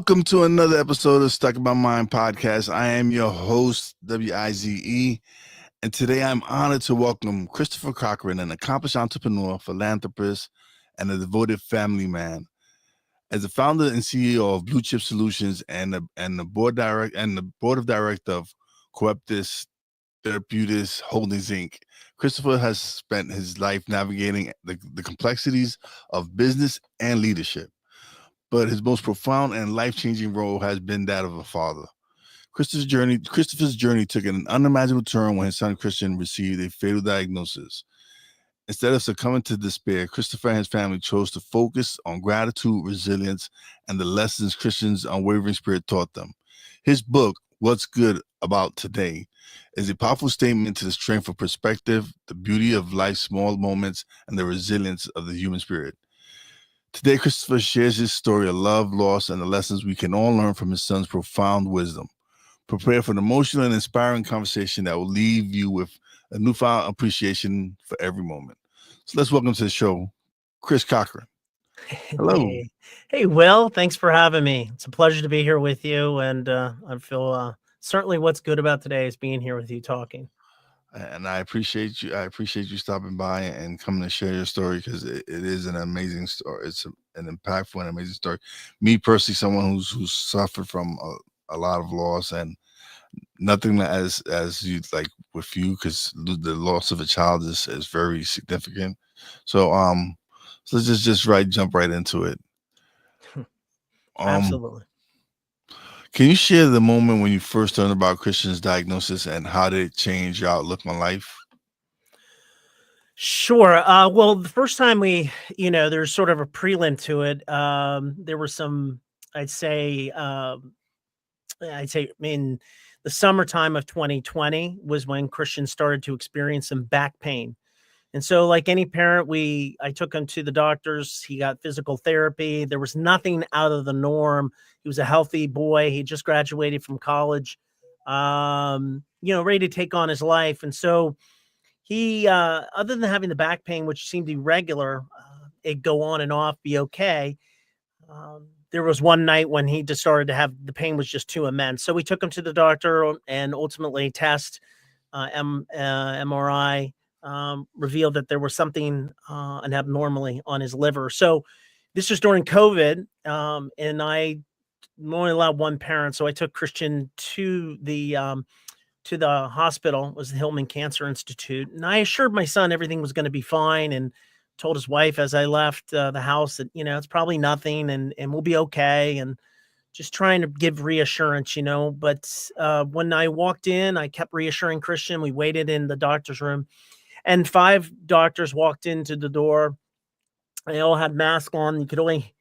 Welcome to another episode of Stuck in My Mind podcast. I am your host, WIZE, and today I'm honored to welcome Christopher Cochran, an accomplished entrepreneur, philanthropist, and a devoted family man. As the founder and CEO of BluChip Solutions and the board of director of Coeptis Therapeutics Holdings Inc., Christopher has spent his life navigating the complexities of business and leadership. But his most profound and life-changing role has been that of a father. Christopher's journey took an unimaginable turn when his son Christian received a fatal diagnosis. Instead of succumbing to despair, Christopher and his family chose to focus on gratitude, resilience, and the lessons Christian's unwavering spirit taught them. His book, What's Good About Today, is a powerful statement to the strength of perspective, the beauty of life's small moments, and the resilience of the human spirit. Today, Christopher shares his story of love, loss, and the lessons we can all learn from his son's profound wisdom. Prepare for an emotional and inspiring conversation that will leave you with a newfound appreciation for every moment. So let's welcome to the show, Chris Cochran. Hello. Hey, Will, thanks for having me. It's a pleasure to be here with you. And I feel certainly what's good about today is being here with you talking. And I appreciate you. I appreciate you stopping by and coming to share your story because it is an amazing story. It's an impactful and amazing story. Me personally, someone who's suffered from a lot of loss, and nothing as you like with you, because the loss of a child is very significant. So so let's just jump right into it. Absolutely. Can you share the moment when you first learned about Christian's diagnosis and how did it change your outlook on life? Sure. Well, the first time there's sort of a prelim to it. There were some, I'd say in the summertime of 2020 was when Christian started to experience some back pain. And so like any parent, I took him to the doctors. He got physical therapy. There was nothing out of the norm. He was a healthy boy. He just graduated from college, ready to take on his life. And so he, other than having the back pain, which seemed irregular, it'd go on and off, be okay. There was one night when he just started to have the pain was just too immense. So we took him to the doctor and ultimately MRI. Revealed that there was something abnormally on his liver. So this was during COVID, and I only allowed one parent, so I took Christian to the hospital. It was the Hillman Cancer Institute, and I assured my son everything was going to be fine, and told his wife as I left the house that it's probably nothing, and we'll be okay, and just trying to give reassurance, But when I walked in, I kept reassuring Christian. We waited in the doctor's room. And 5 doctors walked into the door. They all had masks on. You could only,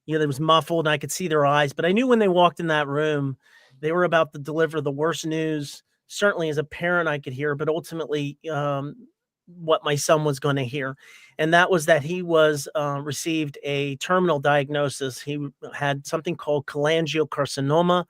it was muffled and I could see their eyes. But I knew when they walked in that room, they were about to deliver the worst news. Certainly as a parent, I could hear, but ultimately what my son was going to hear. And that was that he received a terminal diagnosis. He had something called cholangiocarcinoma.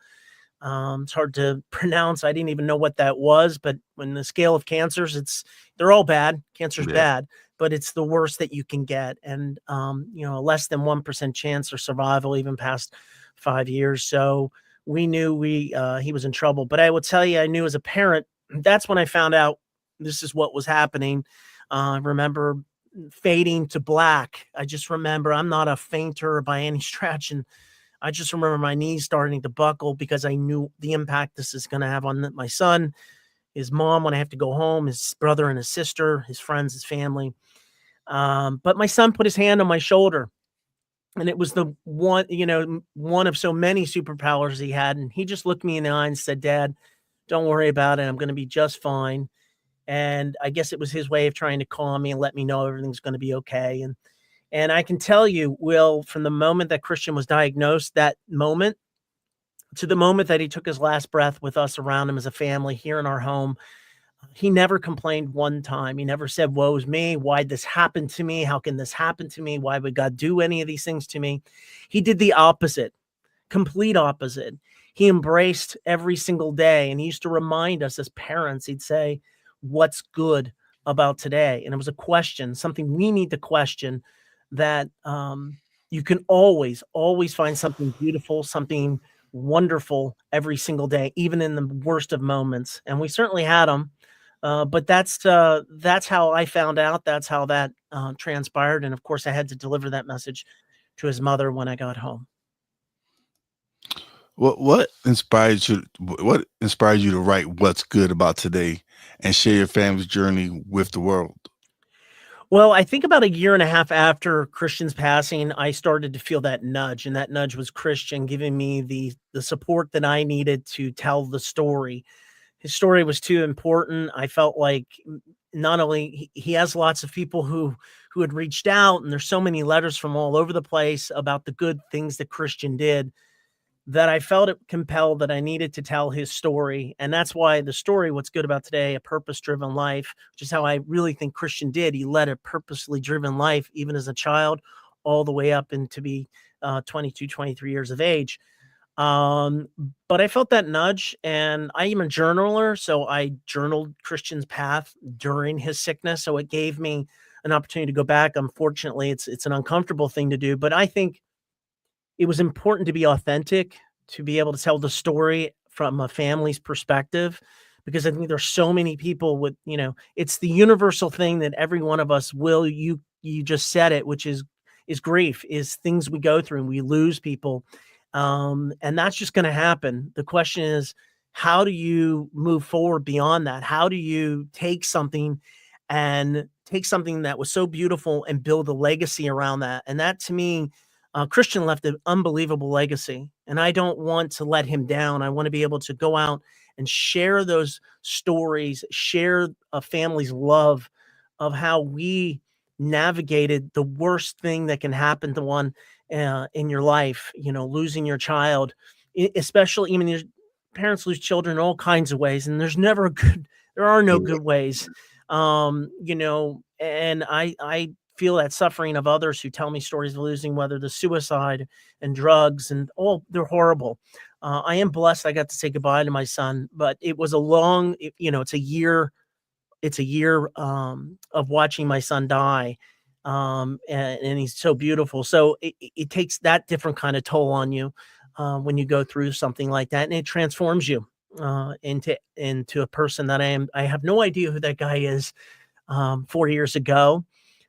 It's hard to pronounce. I didn't even know what that was, but when the scale of cancers, they're all bad. Cancer's bad, but it's the worst that you can get. And, less than 1% chance of survival, even past 5 years. So we knew he was in trouble, but I will tell you, I knew as a parent, that's when I found out this is what was happening. I remember fading to black. I just remember I'm not a fainter by any stretch. And I just remember my knees starting to buckle because I knew the impact this is going to have on my son, his mom when I have to go home, his brother and his sister, his friends, his family. But my son put his hand on my shoulder, and it was the one of so many superpowers he had. And he just looked me in the eye and said, "Dad, don't worry about it. I'm going to be just fine." And I guess it was his way of trying to calm me and let me know everything's going to be okay. And I can tell you, Will, from the moment that Christian was diagnosed, that moment to the moment that he took his last breath with us around him as a family here in our home, he never complained one time. He never said, "Woe's me. Why'd this happen to me? How can this happen to me? Why would God do any of these things to me?" He did the opposite, complete opposite. He embraced every single day. And he used to remind us as parents, he'd say, "What's good about today?" And it was a question, something we need to question that you can always, always find something beautiful, something wonderful every single day, even in the worst of moments. And we certainly had them. But that's how I found out. That's how that transpired. And of course, I had to deliver that message to his mother when I got home. What inspired you? What inspired you to write "What's Good About Today" and share your family's journey with the world? Well, I think about a year and a half after Christian's passing, I started to feel that nudge, and that nudge was Christian giving me the support that I needed to tell the story. His story was too important. I felt like not only he has lots of people who had reached out, and there's so many letters from all over the place about the good things that Christian did, that I felt it compelled that I needed to tell his story. And that's why the story, What's Good About Today, A Purpose-Driven Life, which is how I really think Christian did. He led a purposely driven life, even as a child, all the way up into be 22, 23 years of age. Um, but I felt that nudge, and I am a journaler, so I journaled Christian's path during his sickness. So it gave me an opportunity to go back. Unfortunately, it's an uncomfortable thing to do, but I think it was important to be authentic, to be able to tell the story from a family's perspective, because I think there's so many people with, it's the universal thing that every one of us will, you just said it, which is grief, is things we go through and we lose people. And that's just going to happen. The question is, how do you move forward beyond that? How do you take something that was so beautiful and build a legacy around that? And that, to me, Christian left an unbelievable legacy, and I don't want to let him down. I want to be able to go out and share those stories, share a family's love of how we navigated the worst thing that can happen to one in your life, losing your child, especially, your parents lose children in all kinds of ways, and there are no good ways. And I feel that suffering of others who tell me stories of losing, whether the suicide and drugs and all, they're horrible. I am blessed I got to say goodbye to my son, but it was it's a year of watching my son die. And he's so beautiful. So it takes that different kind of toll on you when you go through something like that, and it transforms you into a person that I have no idea who that guy is 4 years ago,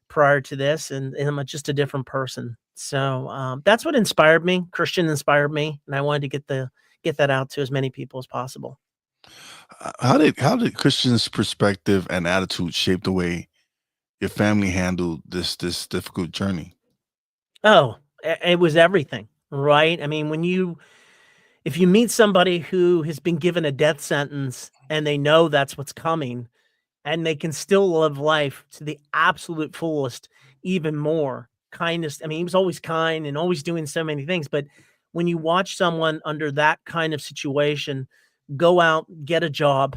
prior to this, and I'm just a different person. So that's what inspired me. Christian inspired me, and I wanted to get that out to as many people as possible. How did Christian's perspective and attitude shape the way your family handled this difficult journey? Oh, it was everything, right? I mean, if you meet somebody who has been given a death sentence and they know that's what's coming, and they can still live life to the absolute fullest, even more kindness. I mean, he was always kind and always doing so many things. But when you watch someone under that kind of situation go out, get a job,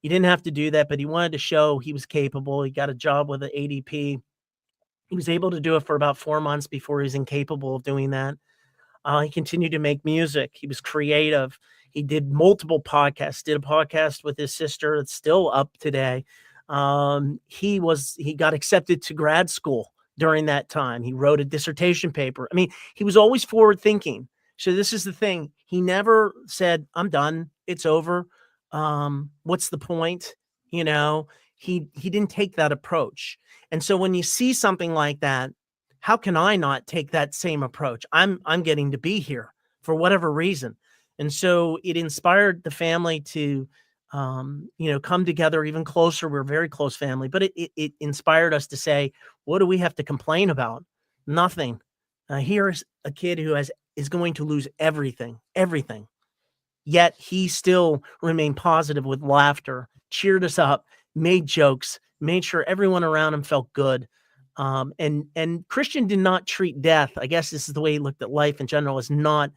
he didn't have to do that, but he wanted to show he was capable. He got a job with an ADP. He was able to do it for about 4 months before he was incapable of doing that. He continued to make music. He was creative. He did multiple podcasts, did a podcast with his sister that's still up today. He got accepted to grad school during that time. He wrote a dissertation paper. I mean, he was always forward thinking. So this is the thing. He never said, I'm done. It's over. What's the point? He didn't take that approach. And so when you see something like that, how can I not take that same approach? I'm getting to be here for whatever reason. And so it inspired the family to come together even closer. We're a very close family, but it inspired us to say, what do we have to complain about? Nothing. Here's a kid who is going to lose everything, yet he still remained positive with laughter, cheered us up, made jokes, made sure everyone around him felt good. And Christian did not treat death. I guess this is the way he looked at life in general, as not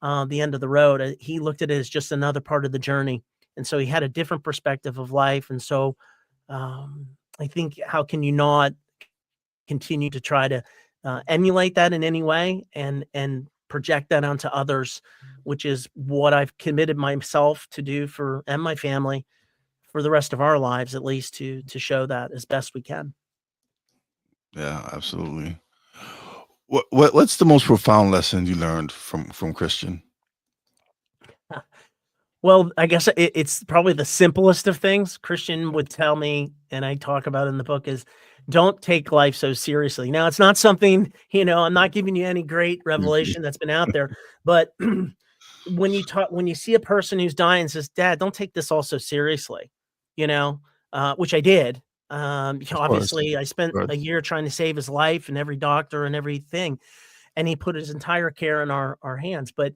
the end of the road. He looked at it as just another part of the journey. And so he had a different perspective of life. And so I think, how can you not continue to try to emulate that in any way and project that onto others, which is what I've committed myself to do and my family for the rest of our lives, at least, to show that as best we can. Yeah, absolutely. What's the most profound lesson you learned from Christian? Well, I guess it's probably the simplest of things. Christian would tell me, and I talk about in the book, is don't take life so seriously. Now, it's not something, I'm not giving you any great Mhm. revelation that's been out there, but when you see a person who's dying and says, "Dad, don't take this all so seriously," you know, which I did. Of course, Obviously, I of spent a course. year trying to save his life and every doctor and everything, and he put his entire care in our hands. But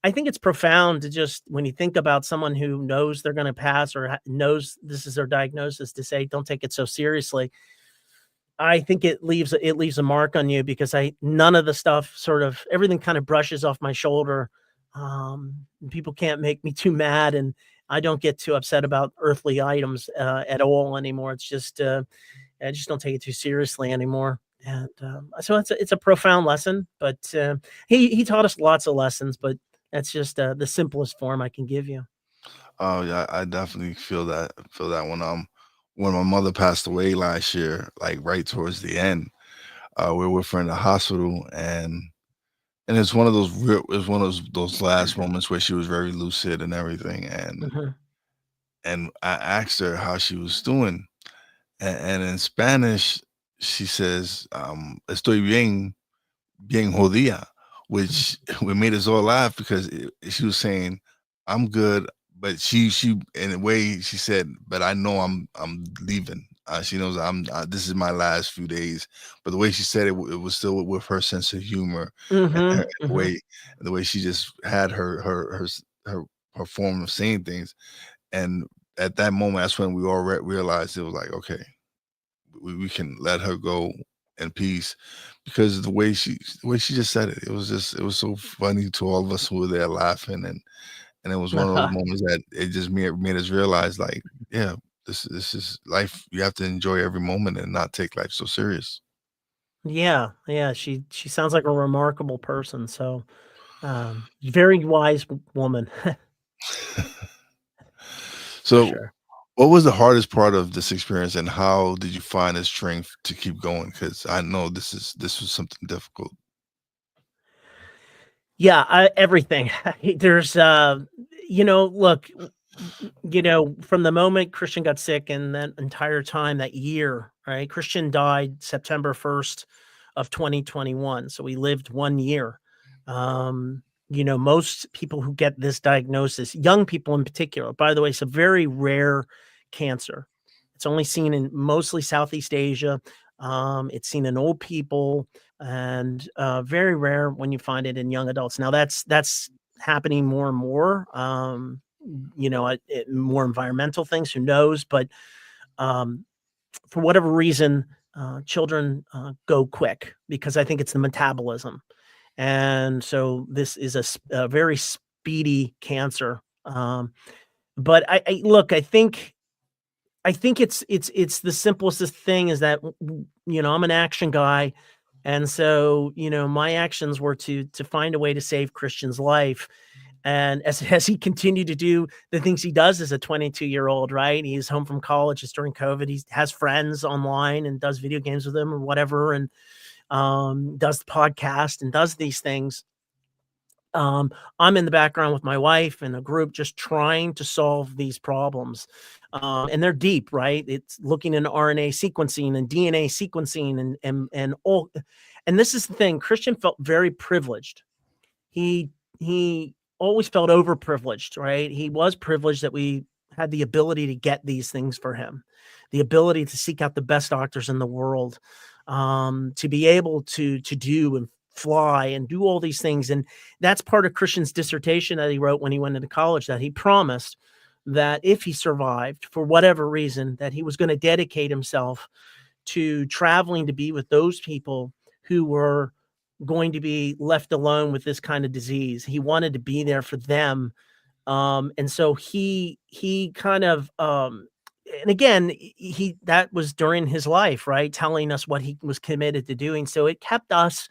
I think it's profound to just when you think about someone who knows they're going to pass or knows this is their diagnosis to say, "Don't take it so seriously." I think it leaves a mark on you because I none of the stuff sort of everything kind of brushes off my shoulder. People can't make me too mad, and I don't get too upset about earthly items at all anymore. It's just I just don't take it too seriously anymore. And so it's a profound lesson, but he taught us lots of lessons, but that's just the simplest form I can give you. Oh yeah, I definitely feel that when my mother passed away last year, like right towards the end, we were with her in the hospital, and it's one of those last moments where she was very lucid and everything, Mhm. and I asked her how she was doing, and in Spanish she says, "Estoy bien jodida," which we made us all laugh because she was saying, "I'm good," but she in a way she said, "But I know I'm leaving." She knows this is my last few days, but the way she said it, it was still with her sense of humor and Mhm. the Mhm. way she just had her form of saying things. And at that moment, that's when we all realized it was like, okay, we can let her go in peace because the way she just said it, it was so funny to all of us who were there laughing, and it was one of those moments that it just made us realize like, yeah, this is life. You have to enjoy every moment and not take life so serious. Yeah, yeah, she sounds like a remarkable person, so, very wise woman, for So, sure. what was the hardest part of this experience, and how did you find the strength to keep going? Because I know this was something difficult. Yeah, everything. There's, look, from the moment Christian got sick and that entire time, that year, right? Christian died September 1st of 2021, so we lived 1 year. Most people who get this diagnosis, young people in particular, by the way, it's a very rare cancer. It's only seen in mostly Southeast Asia. It's seen in old people and very rare when you find it in young adults. Now that's happening more and more. More environmental things. Who knows? But um, for whatever reason, children go quick because I think it's the metabolism, and so this is a very speedy cancer. But I look. I think it's the simplest thing is that I'm an action guy, and so my actions were to find a way to save Christian's life, and as he continued to do the things he does as a 22-year-old, right? He's home from college. It's during COVID. He has friends online and does video games with them or whatever, and does the podcast and does these things. Um, I'm in the background with my wife and a group just trying to solve these problems. And they're deep, right? It's looking into RNA sequencing and DNA sequencing and all. And this is the thing, Christian felt very privileged. He always felt overprivileged, right? He was privileged that we had the ability to get these things for him, the ability to seek out the best doctors in the world, to be able to do and fly and do all these things. And that's part of Christian's dissertation that he wrote when he went into college, that he promised that if he survived for whatever reason, that he was going to dedicate himself to traveling to be with those people who were going to be left alone with this kind of disease. He wanted to be there for them. And so he kind of and again, he that was during his life, right? Telling us what he was committed to doing. So it kept us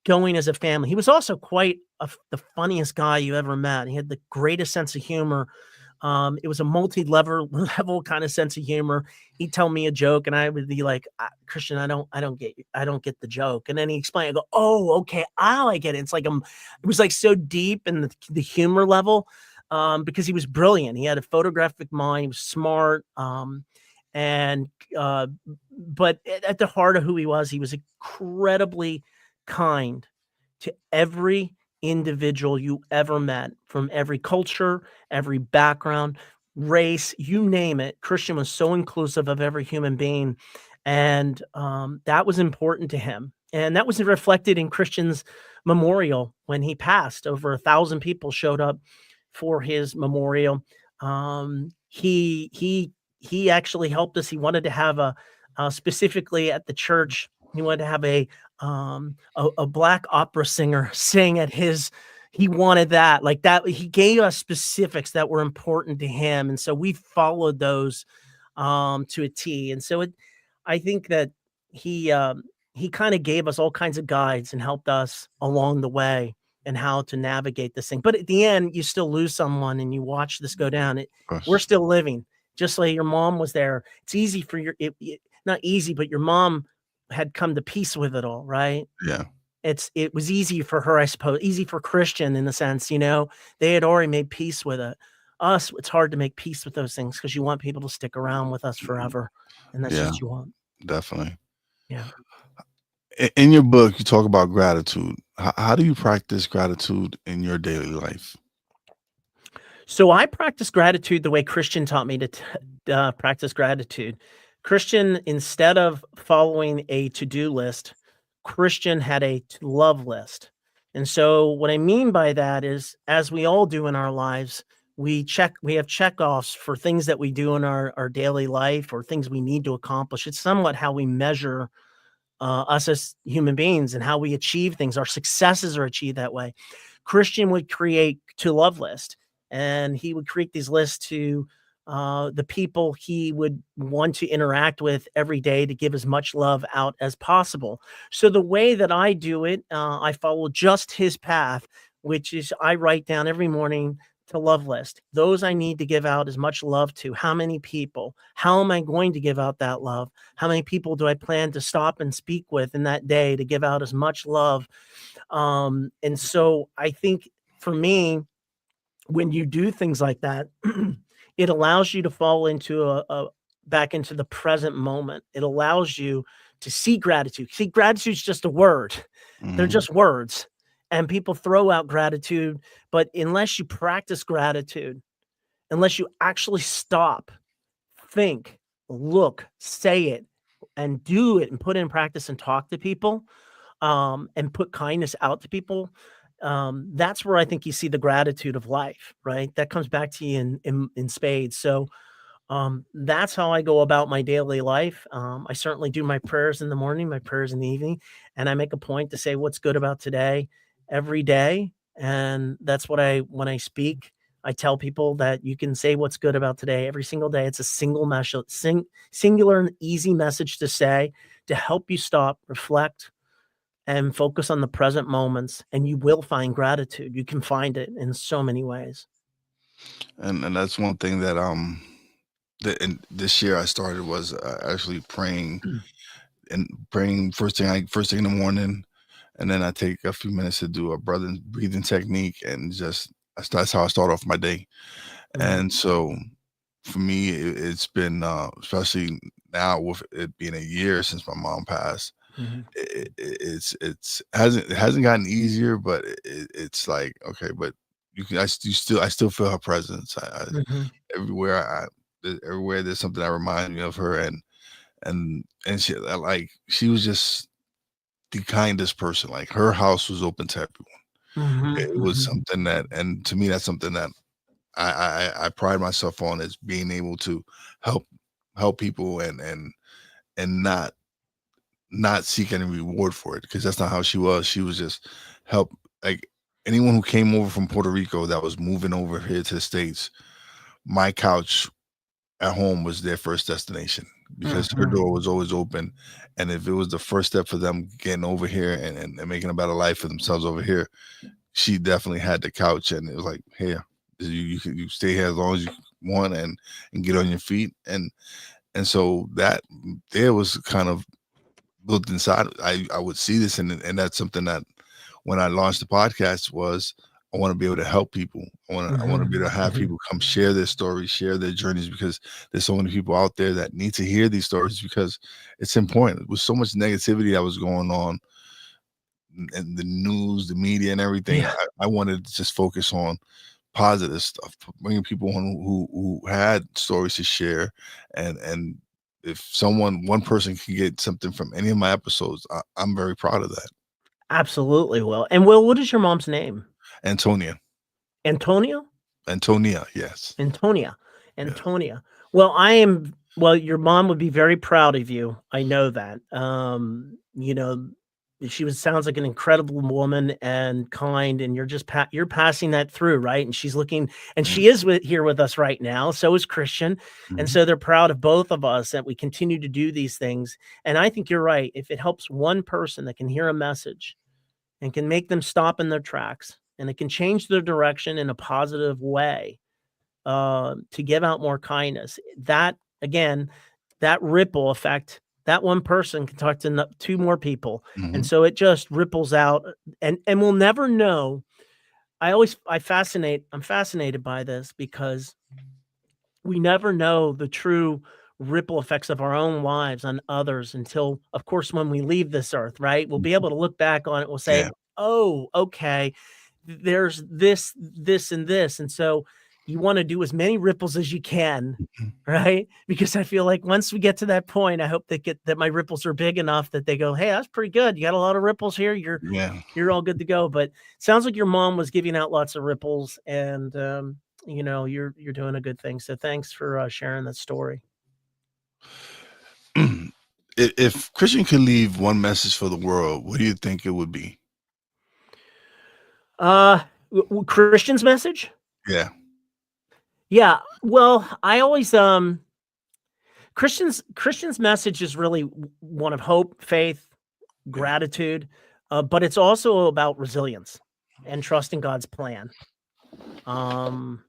going as a family. He was also quite the funniest guy you ever met. He had the greatest sense of humor. It was a multi-level level kind of sense of humor. He'd tell me a joke, and I would be like, "Christian, I don't get the joke." And then he explained. I go, "Oh, okay, I get it." It's like it was like so deep in the humor level, because he was brilliant. He had a photographic mind. He was smart, and but at the heart of who he was incredibly kind to every individual you ever met, from every culture, every background, race, you name it. Christian was so inclusive of every human being, and that was important to him. And that was reflected in Christian's memorial when he passed. Over 1,000 people showed up for his memorial. He actually helped us. He wanted to have specifically at the church. He wanted to have a black opera singer sing at his. He wanted that, like that. He gave us specifics that were important to him, and so we followed those to a T. And so I think that he kind of gave us all kinds of guides and helped us along the way and how to navigate this thing. But at the end, you still lose someone, and you watch this go down. We're still living, just like your mom was there. It's easy for not easy, but your mom had come to peace with it all, right? Yeah. It was easy for her, I suppose, easy for Christian in a sense, they had already made peace with it. Us, it's hard to make peace with those things because you want people to stick around with us forever. And that's Yeah, just what you want. definitely. Yeah. In your book, you talk about gratitude. How do you practice gratitude in your daily life? So I practice gratitude the way Christian taught me to practice gratitude. Christian, instead of following a to-do list, Christian had a love list. And so what I mean by that is, as we all do in our lives, we have checkoffs for things that we do in our daily life or things we need to accomplish. It's somewhat how we measure us as human beings and how we achieve things. Our successes are achieved that way. Christian would create to love list, and he would create these lists to the people he would want to interact with every day to give as much love out as possible. So the way that I do it, I follow just his path, which is I write down every morning to love list. Those I need to give out as much love to. How many people? How am I going to give out that love? How many people do I plan to stop and speak with in that day to give out as much love? And so I think for me, when you do things like that, it allows you to fall into back into the present moment. It allows you to see gratitude. See, gratitude is just a word. They're Mhm. just words. And people throw out gratitude, but unless you practice gratitude, unless you actually stop, think, look, say it, and do it and put it in practice and talk to people, and put kindness out to people, that's where I think you see the gratitude of life, right? That comes back to you in spades. So that's how I go about my daily life. I certainly do my prayers in the morning, my prayers in the evening, and I make a point to say what's good about today every day. And that's what when I speak, I tell people that you can say what's good about today every single day. It's a single message, singular and easy message to say to help you stop, reflect, and focus on the present moments, and you will find gratitude. You can find it in so many ways. And that's one thing that and this year I started was actually praying and praying first thing in the morning, and then I take a few minutes to do a breathing technique, and just that's how I start off my day. Mhm, And so for me, it's been especially now with it being a year since my mom passed. mhm, It hasn't gotten easier, but it's like okay, but I still feel her presence. mhm, Everywhere everywhere there's something that reminds me of her, and she like she was just the kindest person. Like her house was open to everyone. mhm, It was mhm, something that, and to me, that's something that I pride myself on, is being able to help people, and not seek any reward for it, because that's not how she was. She was just help, like anyone who came over from Puerto Rico that was moving over here to the States. My couch at home was their first destination, because her mhm, door was always open. And if it was the first step for them getting over here, and making a better life for themselves over here, she definitely had the couch. And it was like, hey, you stay here as long as you one and get on your feet. And so that there was kind of built inside. I would see this, and that's something that when I launched the podcast was I want to be able to help people. I want to be able to have people come share their stories, share their journeys, because there's so many people out there that need to hear these stories, because it's important. With so much negativity that was going on in the news, the media, and everything, Yeah. I wanted to just focus on positive stuff, bringing people on who had stories to share, and if one person can get something from any of my episodes, I'm very proud of that. Absolutely, Will. And Will, what is your mom's name? Antonia, Antonio? Antonia, yes, Antonia. yeah. Antonia. Well, your mom would be very proud of you. I know that. She sounds like an incredible woman and kind, and you're just you're passing that through, right? And she's looking, and Mm, she is here with us right now. So is Christian, and mhm, so they're proud of both of us that we continue to do these things. And I think you're right. If it helps one person that can hear a message and can make them stop in their tracks, and it can change their direction in a positive way, to give out more kindness. That again, that ripple effect, that one person can talk to two more people, and mhm, so it just ripples out, and we'll never know. I'm fascinated by this because we never know the true ripple effects of our own lives on others until, of course, when we leave this earth, right? We'll be mhm. able to look back on it. We'll say, Yeah. oh, okay, there's this, and this. And so you want to do as many ripples as you can, Mhm. right? Because I feel like once we get to that point, I hope that my ripples are big enough that they go, hey, that's pretty good. You got a lot of ripples here. Yeah. You're all good to go. But sounds like your mom was giving out lots of ripples, and you're doing a good thing. So thanks for sharing that story. If Christian could leave one message for the world, what do you think it would be? Uh, Christian's message? Yeah. Yeah. Well, I always Christian's message is really one of hope, faith, Yeah. gratitude, but it's also about resilience and trusting God's plan. Um,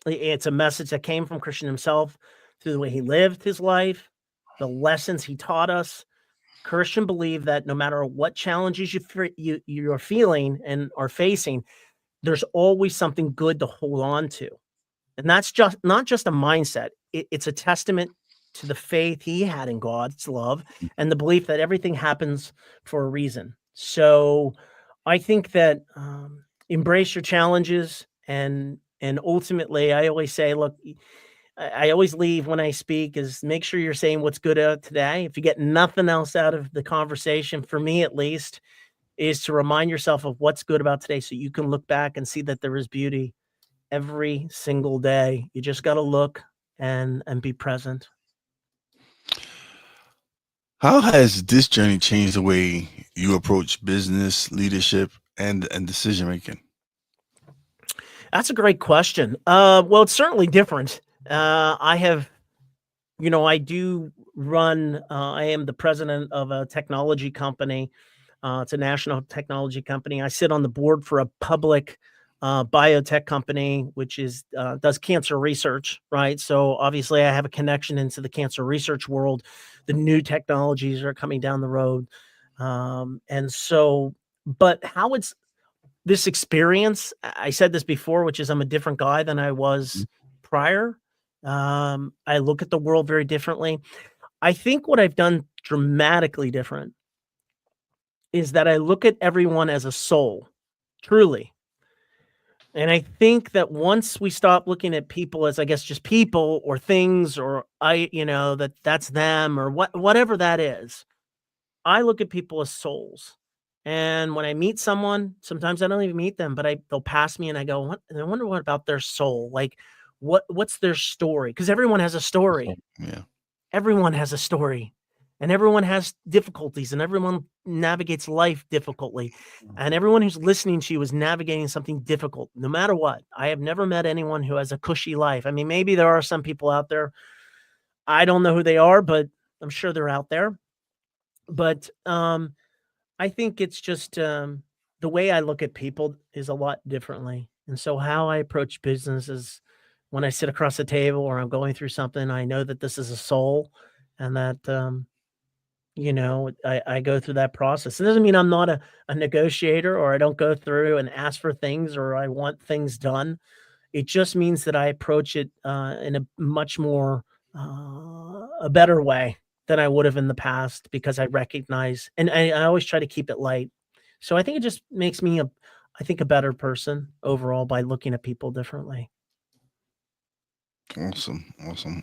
it's a message that came from Christian himself through the way he lived his life, the lessons he taught us. Christian believed that no matter what challenges you're feeling and are facing, there's always something good to hold on to. And that's just not just a mindset. It's a testament to the faith he had in God's love and the belief that everything happens for a reason. So I think that embrace your challenges, and ultimately, I always say, look, I always leave when I speak is make sure you're saying what's good out today. If you get nothing else out of the conversation, for me at least, is to remind yourself of what's good about today so you can look back and see that there is beauty every single day. You just got to look and be present. How has this journey changed the way you approach business, leadership, and decision making? That's a great question. Well, it's certainly different. I have, I do run. I am the president of a technology company. It's a national technology company. I sit on the board for a public biotech company, which does cancer research, right? So obviously, I have a connection into the cancer research world. The new technologies are coming down the road, and so. But how it's this experience? I said this before, which is I'm a different guy than I was prior. I look at the world very differently. I think what I've done dramatically different is that I look at everyone as a soul, truly. And I think that once we stop looking at people as, I guess, just people or things, or that's them or whatever that is, I look at people as souls. And when I meet someone, sometimes I don't even meet them, but they'll pass me and I go, what? I wonder what about their soul? Like, what's their story? Because everyone has a story. Yeah. Everyone has a story, and everyone has difficulties, and everyone navigates life difficultly, and everyone who's listening to you is navigating something difficult, no matter what. I have never met anyone who has a cushy life. I mean, maybe there are some people out there. I don't know who they are, but I'm sure they're out there. But I think it's just the way I look at people is a lot differently, and so how I approach business is when I sit across the table or I'm going through something, I know that this is a soul and that, I go through that process. It doesn't mean I'm not a negotiator or I don't go through and ask for things or I want things done. It just means that I approach it in a much more a better way than I would have in the past because I recognize and I always try to keep it light. So I think it just makes me I think a better person overall by looking at people differently. Awesome, awesome.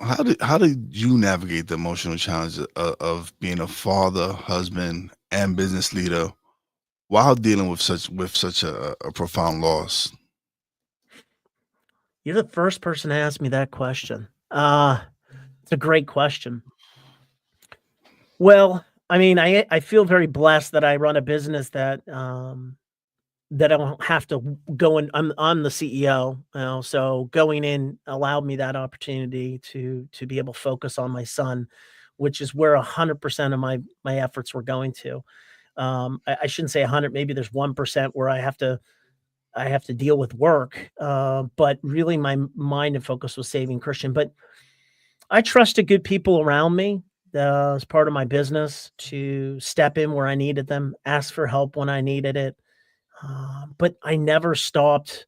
How did you navigate the emotional challenge of being a father, husband, and business leader while dealing with such a profound loss? You're the first person to ask me that question. It's a great question. Well, I mean, I feel very blessed that I run a business that I don't have to go in. I'm the CEO, so going in allowed me that opportunity to be able to focus on my son, which is where 100% of my efforts were going to. I shouldn't say 100, maybe there's 1% where I have to deal with work, but really my mind and focus was saving Christian. But I trusted good people around me as part of my business to step in where I needed them, ask for help when I needed it. But I never stopped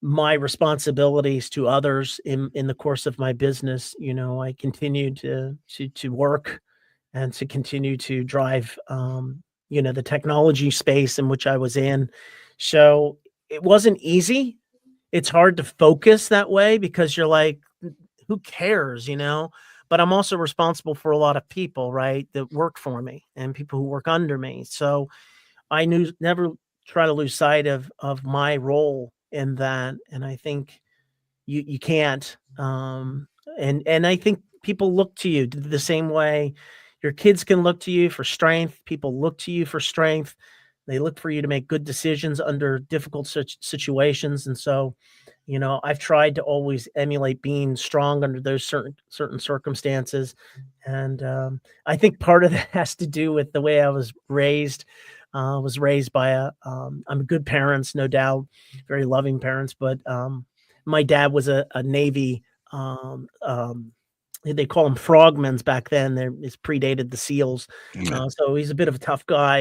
my responsibilities to others in the course of my business. I continued to work and to continue to drive, the technology space in which I was in. So it wasn't easy. It's hard to focus that way because you're like, who cares? But I'm also responsible for a lot of people, right, that work for me and people who work under me. So I knew never try to lose sight of my role in that, and I think you can't, and I think people look to you the same way your kids can look to you for strength, people look to you for strength. They look for you to make good decisions under difficult situations, and so, I've tried to always emulate being strong under those certain circumstances, and, I think part of that has to do with the way I was raised. Was raised by I'm good parents, no doubt, very loving parents, but, my dad was a Navy, they call them frogmans back then. It's predated the SEALs. Yeah, So he's a bit of a tough guy,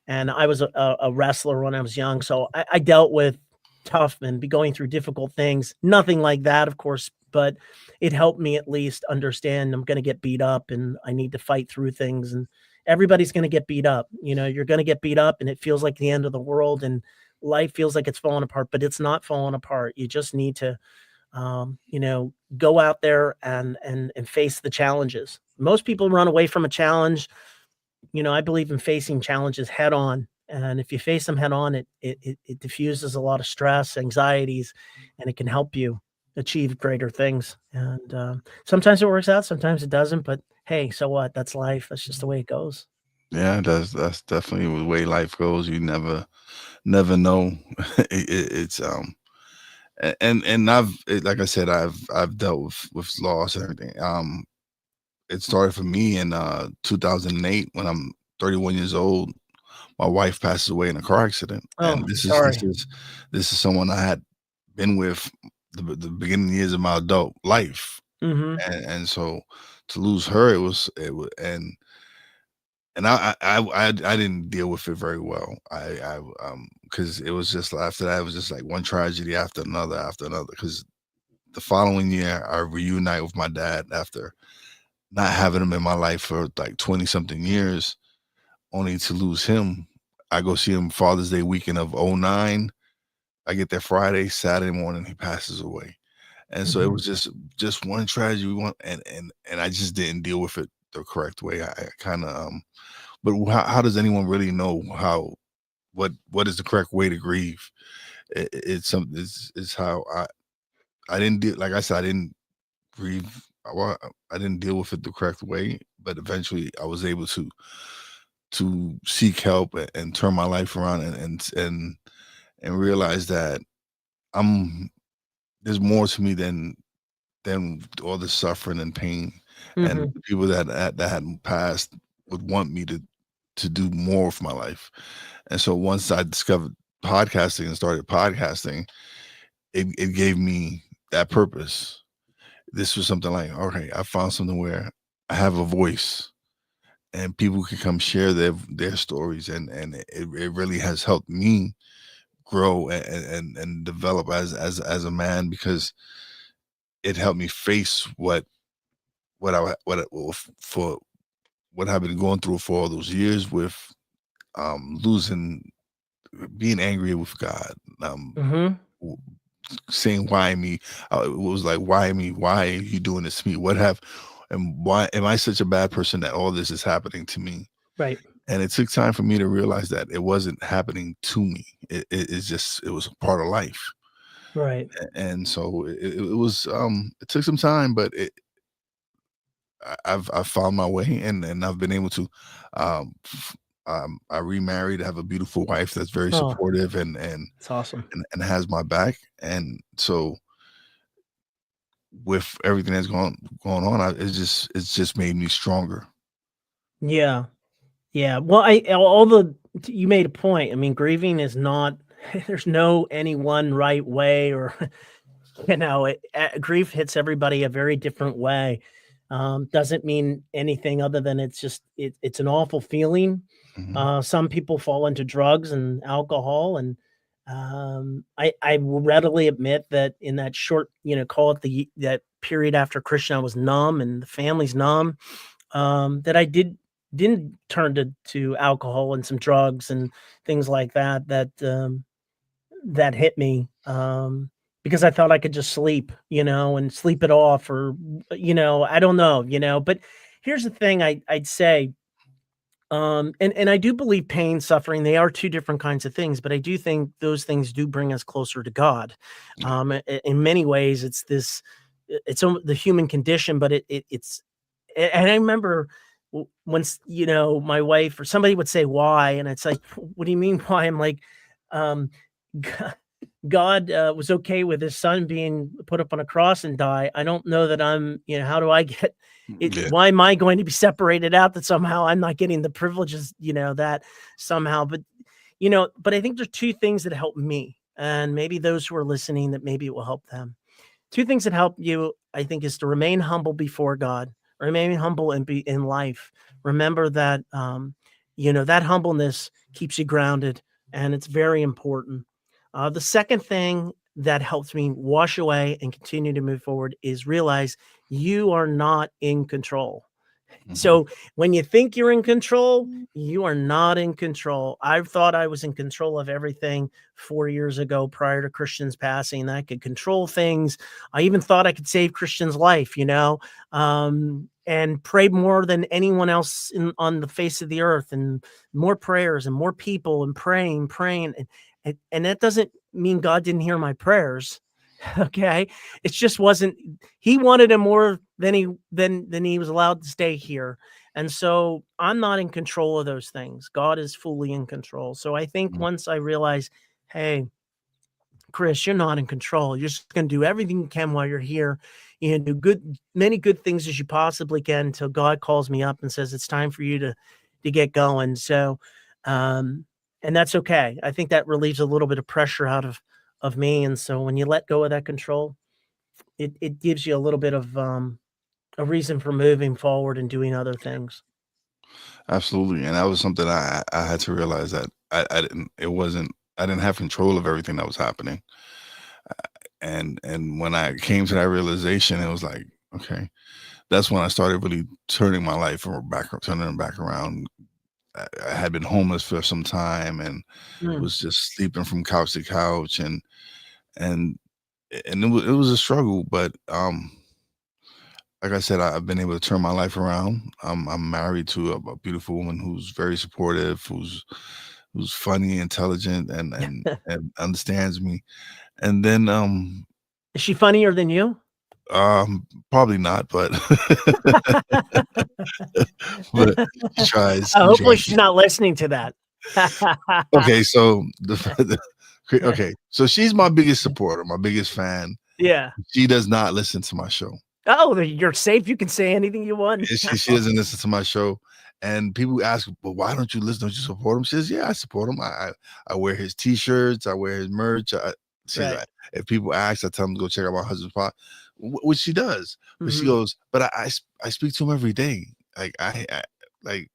and I was a wrestler when I was young, so I dealt with tough and be going through difficult things. Nothing like that, of course, but it helped me at least understand I'm gonna get beat up and I need to fight through things, and everybody's gonna get beat up. You're gonna get beat up and it feels like the end of the world and life feels like it's falling apart, but it's not falling apart. You just need to go out there and face the challenges. Most people run away from a challenge. I believe in facing challenges head on. And if you face them head on, it diffuses a lot of stress, anxieties, and it can help you achieve greater things. And sometimes it works out, sometimes it doesn't. But hey, so what? That's life. That's just the way it goes. yeah, that's definitely the way life goes. You never know. And like I said, I've dealt with loss and everything. It started for me in 2008 when I'm 31 years old. My wife passes away in a car accident, Oh, and this is this sorry. is this is someone I had been with the beginning years of my adult life, Hmm. and so to lose her, it was and I didn't deal with it very well. Because it was just after that, it was just like one tragedy after another. Because the following year, I reunite with my dad after not having him in my life for like 20 something years, only to lose him. I go see him Father's Day weekend of '09. I get there Friday, Saturday morning, he passes away. And so it Hmm. was just one tragedy, one and I just didn't deal with it the correct way. I kind of but how does anyone really know what is the correct way to grieve? It's something it's how I didn't deal, like I said, I didn't grieve. I didn't deal with it the correct way, but eventually I was able to seek help and turn my life around and realize that I'm there's more to me than all the suffering and pain, and Hmm. the people that hadn't passed would want me to do more with my life. And so once I discovered podcasting and started podcasting, it gave me that purpose. This was something like, okay, I found something where I have a voice and people can come share their stories, and it really has helped me grow and develop as a man, because it helped me face for what I've been going through for all those years with losing, being angry with God, Mhm. w- saying why me. It was like, why me? Why are you doing this to me? And why am I such a bad person that all this is happening to me? Right. And it took time for me to realize that it wasn't happening to me. It was a part of life. Right. And so it was, it took some time, but I've found my way, and I've been able to, I remarried. I have a beautiful wife that's very Oh, supportive it's awesome. and has my back. And so with everything that's going on, it's just made me stronger. Yeah. Yeah. Well, all the you made a point. I mean, grieving is not there's no any one right way, or grief hits everybody a very different way. Doesn't mean anything other than it's an awful feeling. Mhm, Some people fall into drugs and alcohol, and I will readily admit that in that short, call it that period after Christian, I was numb and the family's numb. That I didn't turn to alcohol and some drugs and things like that. That hit me, because I thought I could just sleep, and sleep it off, or, I don't know, but here's the thing I'd say, and I do believe pain, suffering, they are two different kinds of things, but I do think those things do bring us closer to God. yeah, In many ways, it's the human condition, but and I remember my wife or somebody would say, "Why?" And it's like, "What do you mean why?" I'm like, um, God was okay with his son being put up on a cross and die. I don't know that how do I get it? yeah, Why am I going to be separated out, that somehow I'm not getting the privileges, that somehow, but I think there's two things that help me, and maybe those who are listening, that maybe it will help them. Two things that help you, I think, is to remain humble before God, remain humble and be in life. Remember that, that humbleness keeps you grounded, and it's very important. The second thing that helps me wash away and continue to move forward is realize you are not in control. mhm, So when you think you're in control, you are not in control. I thought I was in control of everything 4 years ago prior to Christian's passing. I could control things. I even thought I could save Christian's life, and prayed more than anyone else on the face of the earth, and more prayers and more people, and praying. And that doesn't mean God didn't hear my prayers. Okay. It just wasn't, he wanted him more than he was allowed to stay here. And so I'm not in control of those things. God is fully in control. So I think mhm. once I realize, hey, Chris, you're not in control. You're just going to do everything you can while you're here. Do many good things as you possibly can until God calls me up and says it's time for you to get going. So, um, and that's okay. I think that relieves a little bit of pressure out of me. And so when you let go of that control, it gives you a little bit of a reason for moving forward and doing other things. Absolutely. And that was something I had to realize, that I didn't, it wasn't, I didn't have control of everything that was happening. And when I came to that realization, it was like, okay, that's when I started really turning my life turning it back around. I had been homeless for some time and Mm. was just sleeping from couch to couch, and it was a struggle, but like I said, I've been able to turn my life around. I'm married to a beautiful woman who's very supportive, who's funny, intelligent, and understands me. And then Is she funnier than you? probably not, but but she Hopefully tries. she's not listening to that. Okay, so okay, so she's my biggest supporter, my biggest fan. Yeah. She does not listen to my show. Oh, you're safe. You can say anything you want. She doesn't listen to my show, and people ask, "Well, why don't you listen? Don't you support him?" She says, "Yeah, I support him. I wear his T-shirts. I wear his merch." Right. If people ask, I tell them to go check out my husband's pod, which she does. But she Mhm. goes, "But I speak to him every day. Like like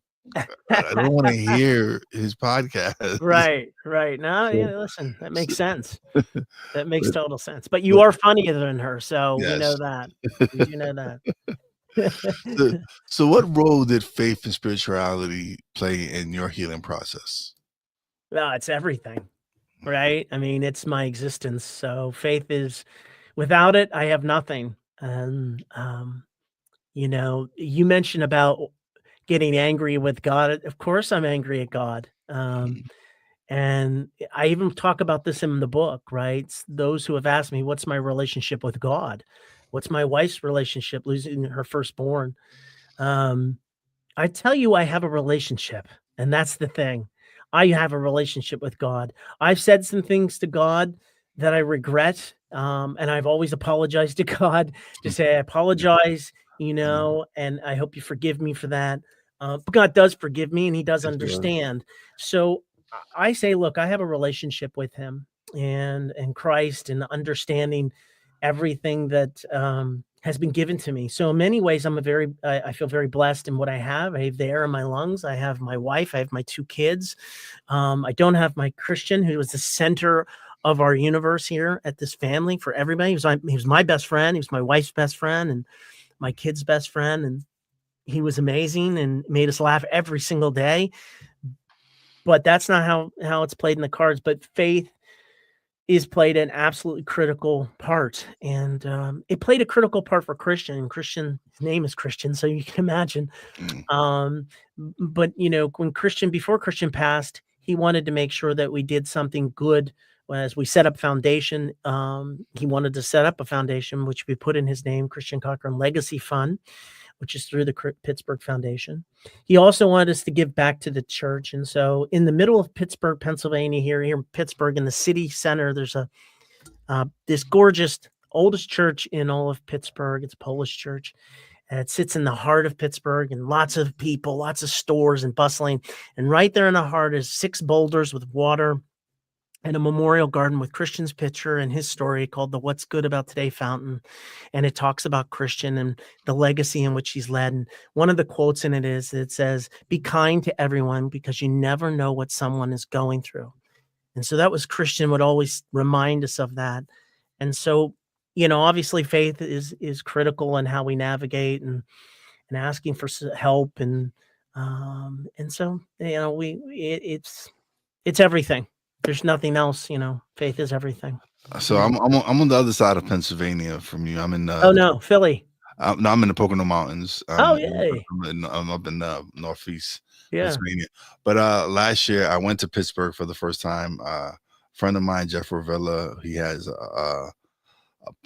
I don't want to hear his podcast." Right, right. No, So, yeah, listen, that makes so, sense. That makes but, total sense. But you but are funnier than her, so we know yes. that. We do know So, that. so what role did faith and spirituality play in your healing process? Well, it's everything, right? I mean, it's my existence. So faith is without it, I have nothing. And you mentioned about getting angry with God. Of course I'm angry at God. And I even talk about this in the book, right? Those who have asked me, what's my relationship with God? What's my wife's relationship losing her firstborn? Um, I tell you, I have a relationship, and that's the thing. I have a relationship with God. I've said some things to God that I regret, and I've always apologized to God to say, I apologize, and I hope you forgive me for that. But God does forgive me, and He does understand. So I say, look, I have a relationship with Him and Christ, and understanding everything that has been given to me. So in many ways, I feel very blessed in what I have. I have the air in my lungs. I have my wife. I have my 2 kids. I don't have my Christian, who was the center of our universe here at this family for everybody. He was my best friend. He was my wife's best friend and my kid's best friend. And he was amazing and made us laugh every single day. But that's not how it's played in the cards. But faith is played an absolutely critical part, and it played a critical part for Christian. And Christian, his name is Christian, so you can imagine. Mm, But when before Christian passed, he wanted to make sure that we did something good. As we set up foundation, he wanted to set up a foundation which we put in his name, Christian Cochran Legacy Fund, which is through the Pittsburgh Foundation. He also wanted us to give back to the church. And so in the middle of Pittsburgh, Pennsylvania, here in Pittsburgh, in the city center, there's this gorgeous, oldest church in all of Pittsburgh. It's a Polish church. And it sits in the heart of Pittsburgh, and lots of people, lots of stores and bustling. And right there in the heart is 6 boulders with water and a memorial garden with Christian's picture and his story called the What's Good About Today Fountain. And it talks about Christian and the legacy in which he's led. And one of the quotes in it says, be kind to everyone because you never know what someone is going through. And so that was Christian would always remind us of that. And so, obviously faith is critical in how we navigate and asking for help. And so, it's everything. There's nothing else, faith is everything. So I'm on the other side of Pennsylvania from you. I'm in Oh, no, Philly. no, I'm in the Pocono Mountains. Oh, yay. I'm up in northeast Yeah. Pennsylvania. But last year I went to Pittsburgh for the first time. A friend of mine, Jeff Ravella, he has a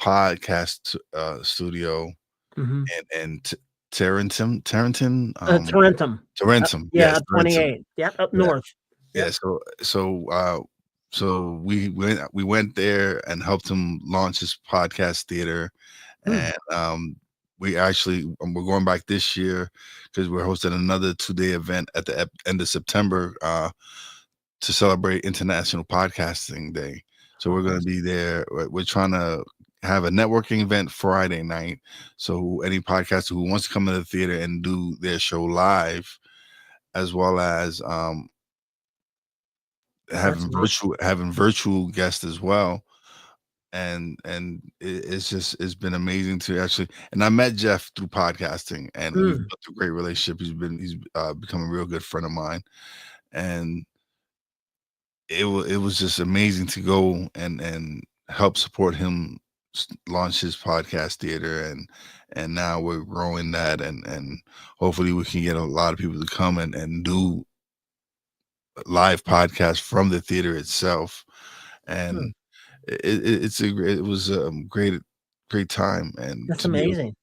podcast studio Mhm. and Tarentum, Tarentum. Yeah, yes, up Tarentum. 28. Yep, up Yeah, north. yeah. Yep. So we went there and helped him launch his podcast theater, Hmm. and we're going back this year because we're hosting another 2-day event at the end of September to celebrate International Podcasting Day. So we're going to be there. We're trying to have a networking event Friday night. So any podcaster who wants to come to the theater and do their show live, as well as That's having virtual guests as well, it's been amazing to actually. And I met Jeff through podcasting, and we've mm, built a great relationship. He's become a real good friend of mine, and it was just amazing to go and help support him launch his podcast theater, and now we're growing that, and hopefully we can get a lot of people to come and do live podcasts from the theater itself. mm. And it was a great time, and That's to be able, amazing.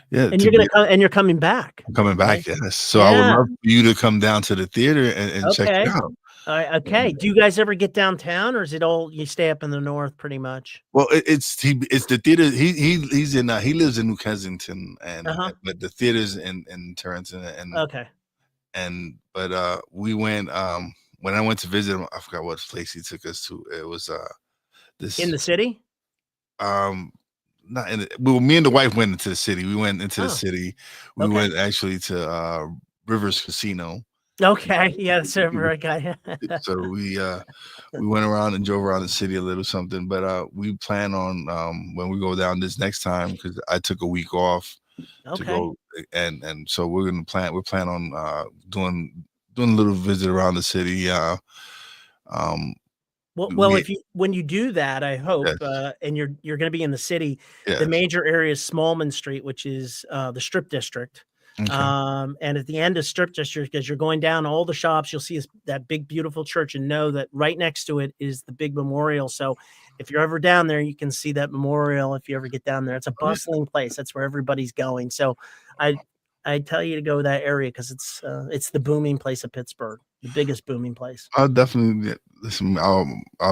yeah, And to you're be gonna come and you're coming back, coming right? back, yes. So I would Yeah. love for you to come down to the theater and check it Okay. out. Okay. Do you guys ever get downtown, or is it all you stay up in the north pretty much? Well, it's the theater. He's in he lives in New Kensington, and Uh-huh. but the theater's in Torrington, Okay. but we went when I went to visit him. I forgot what place he took us to. It was In this the city? not in the, well, me and the wife went into the city. We went into the Oh, city. We okay. went actually to Rivers Casino. Okay. Yeah, that's where I got So we went around and drove around the city a little something, but we plan on when we go down this next time, because I took a week off to Okay. go, and so we're planning on doing a little visit around the city. Um Well, we if you when you do that, I hope, Yes, and you're gonna be in the city, the yes. major area is Smallman Street, which is, the Strip District. Okay. And at the end of Strip District, as you're going down all the shops, you'll see that big, beautiful church, and know that right next to it is the big memorial. So if you're ever down there, you can see that memorial if you ever get down there. It's a Oh, yeah. bustling place. That's where everybody's going. So I I tell you to go to that area because it's the booming place of Pittsburgh, the biggest booming place. I'll definitely listen. I'll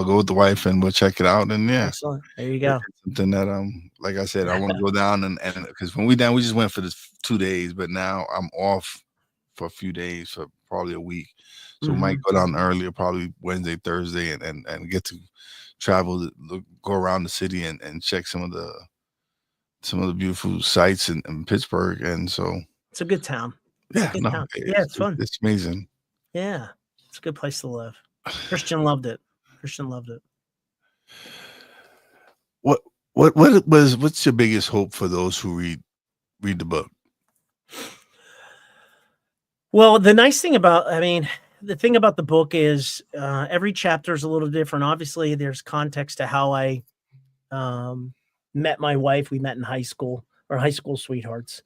go with the wife and we'll check it out. And yeah, Excellent. There you it's go. something that like I said, I want to go down and because when we down, we just went for this 2 days, but now I'm off for a few days, for probably a week. So we might Mhm. go down earlier, probably Wednesday, Thursday, and get to travel, go around the city and check some of the beautiful sites in Pittsburgh. And so It's a good town. It's a yeah, good no, town. Yeah, it's fun. it's amazing. Yeah. It's a good place to live. Christian loved it. Christian loved it. What what's your biggest hope for those who read the book? Well, the nice thing about I mean, the thing about the book is, every chapter is a little different. Obviously, there's context to how I, um, met my wife. We met in high school, or high school sweethearts,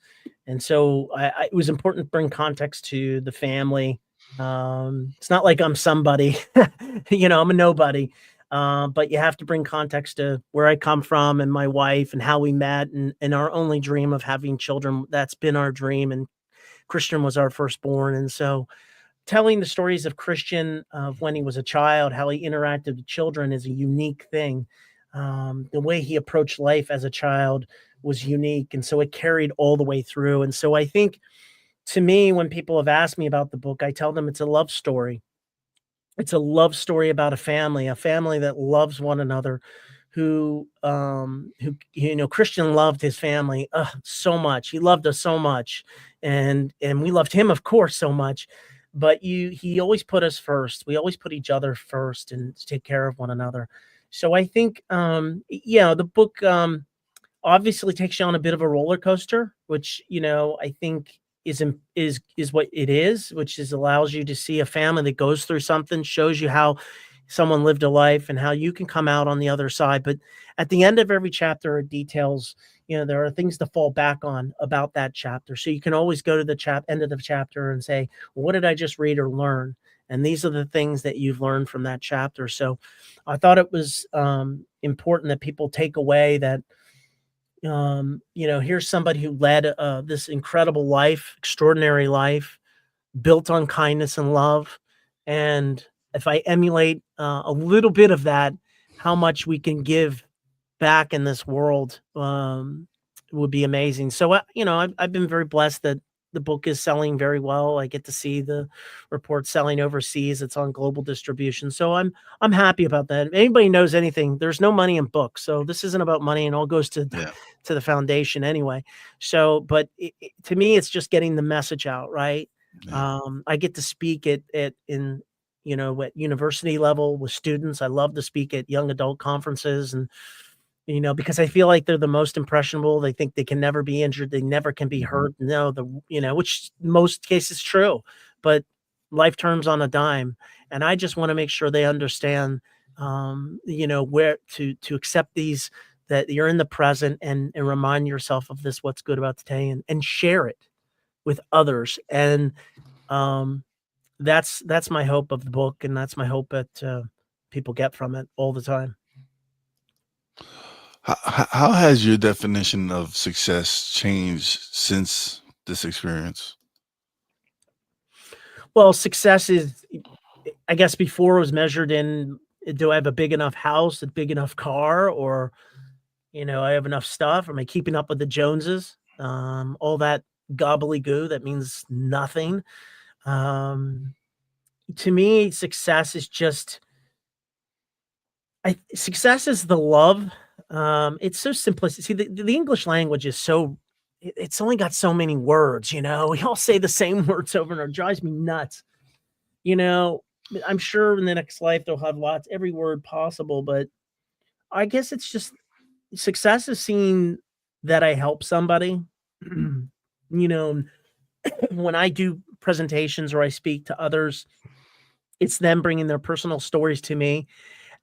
and so I it was important to bring context to the family. It's not like I'm somebody, I'm a nobody, but you have to bring context to where I come from and my wife and how we met, and our only dream of having children. That's been our dream, and Christian was our firstborn, and so telling the stories of Christian, of when he was a child, how he interacted with children is a unique thing. The way he approached life as a child was unique, and so it carried all the way through. And so I think, to me, when people have asked me about the book, I tell them it's a love story. It's a love story about a family that loves one another, Christian loved his family, so much. He loved us so much, and we loved him, of course, so much. But he always put us first. We always put each other first and take care of one another. So I think, yeah, the book, obviously takes you on a bit of a roller coaster, which, I think is what it is, which is allows you to see a family that goes through something, shows you how someone lived a life and how you can come out on the other side. But at the end of every chapter, it details, there are things to fall back on about that chapter. So you can always go to the end of the chapter and say, well, what did I just read or learn? And these are the things that you've learned from that chapter. So I thought it was, important that people take away that, here's somebody who led, this incredible life, extraordinary life, built on kindness and love. And if I emulate, a little bit of that, how much we can give back in this world, would be amazing. So, I've been very blessed that the book is selling very well. I get to see the report selling overseas. It's on global distribution. So I'm happy about that. If anybody knows anything, there's no money in books. So this isn't about money, and all goes to Yeah, to the foundation anyway. So, but to me, it's just getting the message out, right? yeah. I get to speak at university level with students. I love to speak at young adult conferences, and because I feel like they're the most impressionable. They think they can never be injured. They never can be Mhm. hurt. No, which most cases true, but life turns on a dime. And I just want to make sure they understand, where to accept these, that you're in the present, and remind yourself of this, what's good about today, and share it with others. And, um, that's my hope of the book. And that's my hope that, people get from it all the time. How has your definition of success changed since this experience? Well, success is I guess before it was measured in, do I have a big enough house, a big enough car, or, I have enough stuff? Am I keeping up with the Joneses? All that gobbledygoo that means nothing. Um, to me, success is just, success is the love. It's so simplistic. See, the English language is so, it's only got so many words, we all say the same words over and over. It drives me nuts. You know, I'm sure in the next life they'll have lots, every word possible, but I guess it's just success is seeing that I help somebody. You know, when I do presentations or I speak to others, it's them bringing their personal stories to me.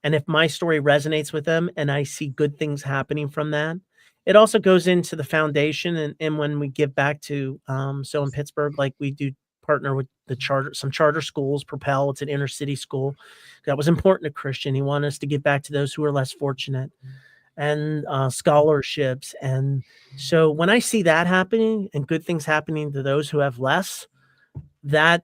And if my story resonates with them and I see good things happening from that, it also goes into the foundation. And when we give back to, so in Pittsburgh, like we do partner with some charter schools. Propel, it's an inner city school that was important to Christian. He wanted us to give back to those who are less fortunate, and scholarships. And so when I see that happening and good things happening to those who have less, that,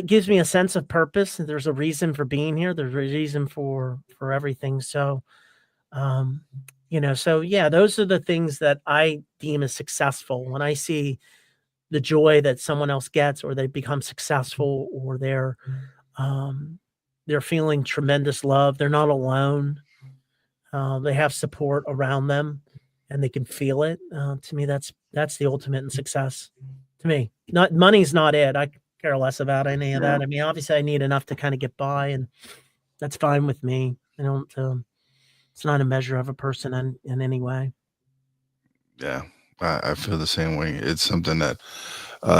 gives me a sense of purpose. And there's a reason for being here. There's a reason for everything. So, um, so yeah, those are the things that I deem as successful. When I see the joy that someone else gets, or they become successful, or they're feeling tremendous love. They're not alone. They have support around them, and they can feel it. To me, that's the ultimate in success. To me, not money's not it. I care less about any of that. I mean, obviously, I need enough to kind of get by, and that's fine with me. I don't. It's not a measure of a person in any way. Yeah, I feel the same way. It's something that,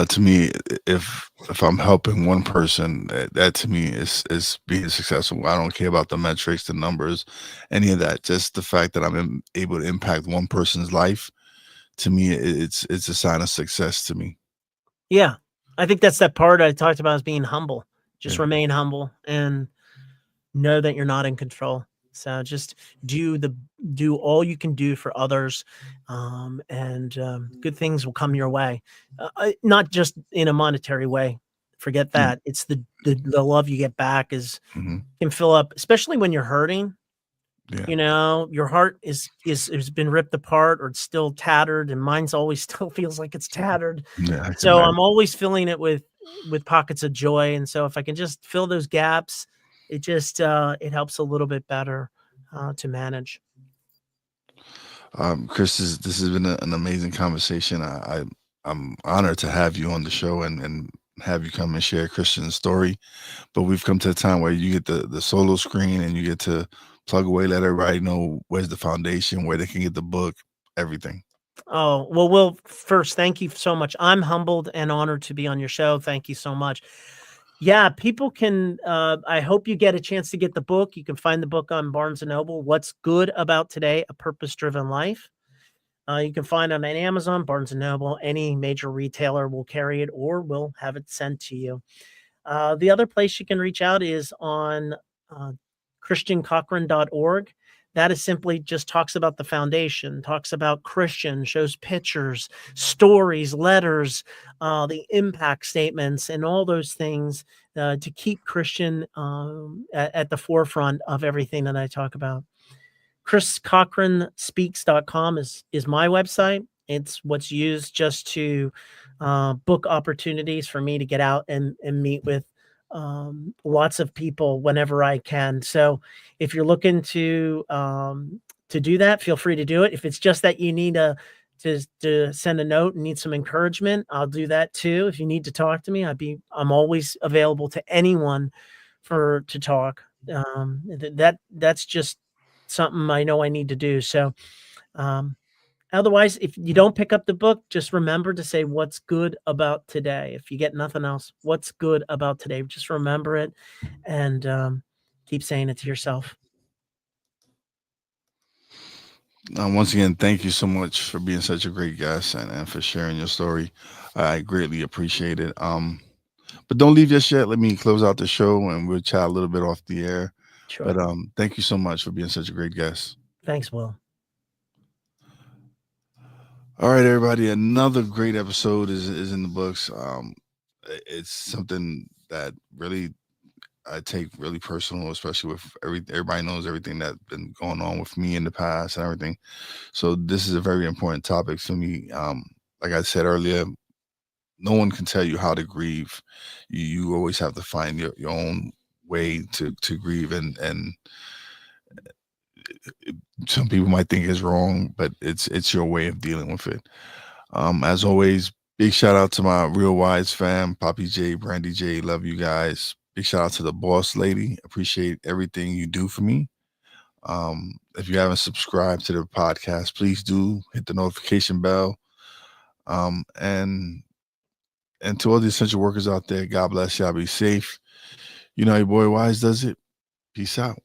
to me, if I'm helping one person, that to me is being successful. I don't care about the metrics, the numbers, any of that. Just the fact that able to impact one person's life, to me, it's a sign of success to me. Yeah, I think that's that part I talked about, as being humble. Just Yeah. remain humble and know that you're not in control. So just do all you can do for others, and good things will come your way. Not just in a monetary way. Forget Mm, that. It's the love you get back mhm. can fill up, especially when you're hurting. Yeah. Your heart has been ripped apart, or it's still tattered, and mine's always still feels like it's tattered. Yeah, I can So imagine. I'm always filling it with pockets of joy, and so if I can just fill those gaps, it just, it helps a little bit better, to manage. Chris, this has been an amazing conversation. I'm honored to have you on the show and have you come and share Christian's story. But we've come to a time where you get the solo screen and you get to plug away, let everybody know where's the foundation, where they can get the book, everything. Oh, well, Will, first, thank you so much. I'm humbled and honored to be on your show. Thank you so much. Yeah, people can, I hope you get a chance to get the book. You can find the book on Barnes & Noble, What's Good About Today, A Purpose-Driven Life. You can find it on Amazon, Barnes & Noble. Any major retailer will carry it or will have it sent to you. The other place you can reach out is on christiancochran.org. That is simply just talks about the foundation, talks about Christian, shows pictures, stories, letters, the impact statements, and all those things to keep Christian at the forefront of everything that I talk about. ChrisCochranSpeaks.com is my website. It's what's used just to book opportunities for me to get out and meet with lots of people whenever I can. So if you're looking to do that, feel free to do it. If it's just that you need to send a note and need some encouragement, I'll do that too. If you need to talk to me, I'm always available to anyone to talk. That's just something I know I need to do. So, otherwise, if you don't pick up the book, just remember to say, what's good about today? If you get nothing else, what's good about today? Just remember it, and keep saying it to yourself. Once again, thank you so much for being such a great guest and for sharing your story. I greatly appreciate it. But don't leave just yet. Let me close out the show and we'll chat a little bit off the air. But Sure. thank you so much for being such a great guest. Thanks, Will. All right, everybody. Another great episode is in the books. It's something that really I take really personal, especially with everybody knows everything that's been going on with me in the past and everything. So this is a very important topic to me. Like I said earlier, no one can tell you how to grieve. You always have to find your own way to grieve, and some people might think it's wrong, but it's your way of dealing with it. As always, big shout out to my Real Wise fam, Poppy J, Brandy J, love you guys. Big shout out to the boss lady. Appreciate everything you do for me. If you haven't subscribed to the podcast, please do hit the notification bell. And to all the essential workers out there, God bless y'all. Be safe. You know, your boy Wise does it. Peace out.